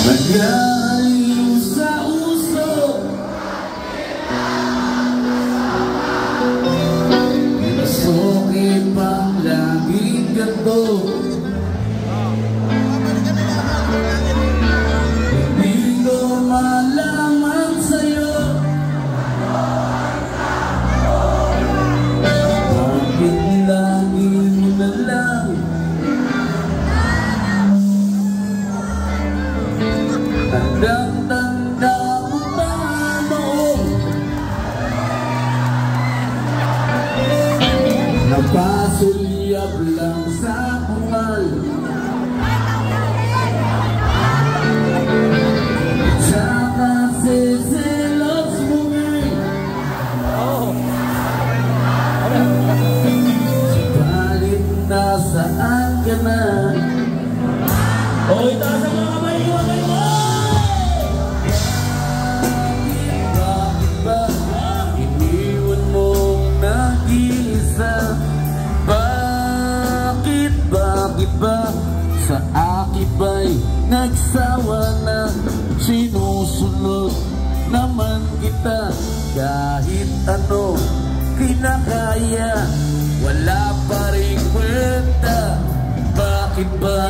Nag-aliw sa uso, masukit pang laging ganto. Hindi ko malaman sa'yo bakit lagi mo na lang tandang-tanda mo pa noon napasulyap lang sa bungal. Tsaka siselos mo subalit nasaan ka na? O, itaas ang mga kamay mo, kamay mo! Bakit ba iniwan mong nag-iisa? Bakit ba sa akin ba'y nagsawa na? Sinusunod naman kita kahit ano kinakaya, wala pa rin kwenta. Bakit ba?